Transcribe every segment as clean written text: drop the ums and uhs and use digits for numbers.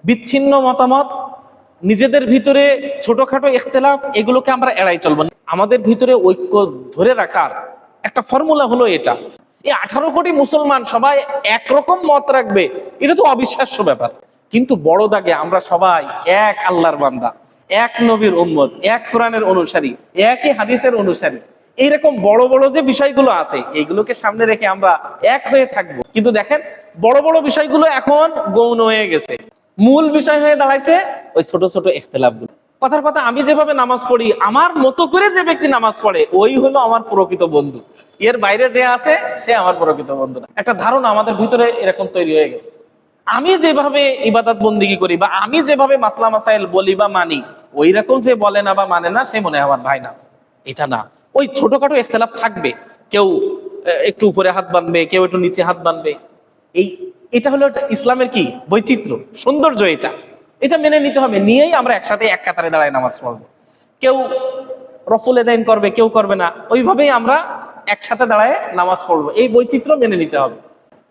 বিচ্ছিন্ন মতামত, নিজেদের ভিতরে ছোটখাটো ইখতিলাফ, এগুলোকে আমরা এড়াই চলবো। আমাদের ভিতরে ঐক্য ধরে রাখার একটা ফর্মুলা হলো এটা। এই 18 কোটি মুসলমান সবাই একরকম মত রাখবে, এটা তো অবিশ্বাস্য ব্যাপার। কিন্তু বড় দাগে আমরা সবাই এক আল্লাহর বান্দা, এক নবীর উম্মত, এক কোরআনের অনুসারী, একই হাদিসের অনুসারী। এইরকম বড় বড় যে বিষয়গুলো আছে এইগুলোকে সামনে রেখে আমরা এক হয়ে থাকবো। কিন্তু দেখেন, বড় বড় বিষয়গুলো এখন গৌণ হয়ে গেছে, মূল বিষয় হয়ে দাঁড়াইছে ওই ছোট ছোট ইখতিলাফগুলো। কথার কথা, আমি যেভাবে নামাজ পড়ি, আমার মতো করে যে ব্যক্তি নামাজ পড়ে ওই হলো আমার প্রকৃত বন্ধু, এর বাইরে যে আছে সে আমার প্রকৃত বন্ধু না। একটা ধারণা আমাদের ভিতরে এরকম তৈরি হয়ে গেছে, আমি যেভাবে ইবাদত বন্দিগি করি বা আমি যেভাবে মাসলা মাসাইল বলি বা মানি, ওই রকম যে বলে না বা মানে না সে মনে হয় আমার ভাই না। এটা না, ওই ছোটখাটো ইখতিলাফ থাকবে, কেউ একটু উপরে হাত বাঁধবে, কেউ একটু নিচে হাত বাঁধবে। এই এটা হলো ইসলামের কি বৈচিত্র্য, সৌন্দর্য। এটা এটা মেনে নিতে হবে, নিয়েই আমরা একসাথে এক কাতারে দাঁড়ায় নামাজ পড়বো। কেউ রফুল এদাইন করবে, কেউ করবে না, ওইভাবেই আমরা একসাথে দাঁড়ায় নামাজ পড়বো। এই বৈচিত্র্য মেনে নিতে হবে।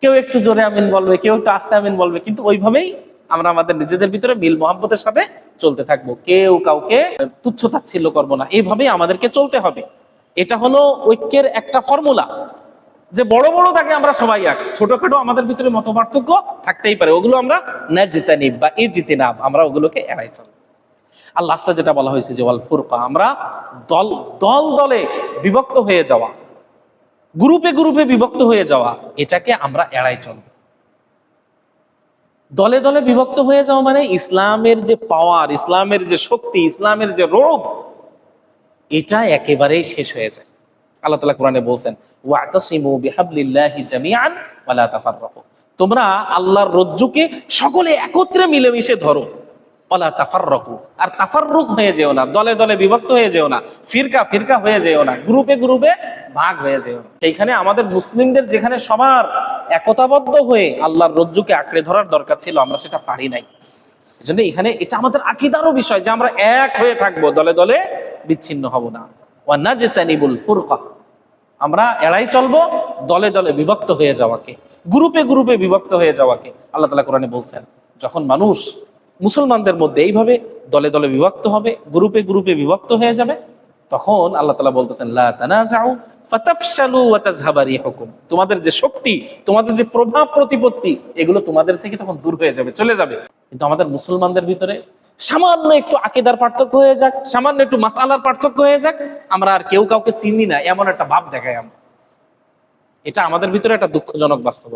কেউ একটু জোরে আমিন বলবে, কেউ একটু আস্তে আমিন বলবে, কিন্তু ওইভাবেই আমরা আমাদের নিজেদের ভিতরে মিল মোহাম্মতের সাথে চলতে থাকবো। কেউ কাউকে তুচ্ছ তাচ্ছিল্য করবো না, এইভাবেই আমাদেরকে চলতে হবে। এটা হলো ঐক্যের একটা ফর্মুলা, যে বড় বড় তাকে আমরা সবাই এক, ছোটখাটো আমাদের ভিতরে মত পার্থক্য থাকতেই পারে, ওগুলো আমরা না জিতে নিব বা এই জিতে না, আমরা ওগুলোকে এড়াই চলব। আর লাস্টে যেটা বলা হয়েছে যে ওয়াল ফুরকা, আমরা দল দল দলে বিভক্ত হয়ে যাওয়া, গ্রুপে গ্রুপে বিভক্ত হয়ে যাওয়া, এটাকে আমরা এড়াই চলব। দলে দলে বিভক্ত হয়ে যাওয়া মানে ইসলামের যে পাওয়ার, ইসলামের যে শক্তি, ইসলামের যে রূপ, এটা একেবারেই শেষ হয়ে যায়। আল্লাহ তাআলা কোরআনে বলছেন, ওয়াতাসিমু বিহাবলিল্লাহি জামিআন ওয়ালা তাফাররাকু, তোমরা আল্লাহর রজ্জুকে সকলে একত্রে মিলেমিশে ধরো, ওয়ালা তাফাররাকু, আর তাফাররুক হয়ে যেও না, দলে দলে বিভক্ত হয়ে যেও না, ফিরকা ফিরকা হয়ে যেও না, গ্রুপে গ্রুপে ভাগ হয়ে যেও না। সেইখানে আমাদের মুসলিমদের যেখানে সবার একতাবদ্ধ হয়ে আল্লাহর রজ্জুকে আঁকড়ে ধরার দরকার ছিল, আমরা সেটা পারি নাই। এজন্য এখানে এটা আমাদের আকীদারও বিষয় যে আমরা এক হয়ে থাকবো, দলে দলে বিচ্ছিন্ন হব না। ওয়া নাজতানিবুল ফুরকা, আমরা এড়াই চলবো দলে দলে বিভক্ত হয়ে যাওয়াকে, গ্রুপে গ্রুপে বিভক্ত হয়ে যাওয়াকে। আল্লাহ তাআলা কোরআনে বলছেন, যখন মানুষ মুসলমানদের মধ্যে এইভাবে দলে দলে বিভক্ত হবে, গ্রুপে গ্রুপে বিভক্ত হয়ে যাবে, তখন আল্লাহ তাআলা বলতেছেন, লা তানাজাউ ফাতাফশালু ওয়া তাযহাবা রিহুকুম, তোমাদের যে শক্তি, তোমাদের যে প্রভাব প্রতিপত্তি, এগুলো তোমাদের থেকে তখন দূর হয়ে যাবে, চলে যাবে। কিন্তু আমাদের মুসলমানদের ভিতরে সামান্য একটু আকীদার পার্থক্য হয়ে যাক, সামান্য একটু মাসআলার পার্থক্য হয়ে যাক, আমরা আর কেউ কাউকে চিনি না এমন একটা ভাব দেখাই আমরা। এটা আমাদের ভিতরে একটা দুঃখজনক বাস্তবতা।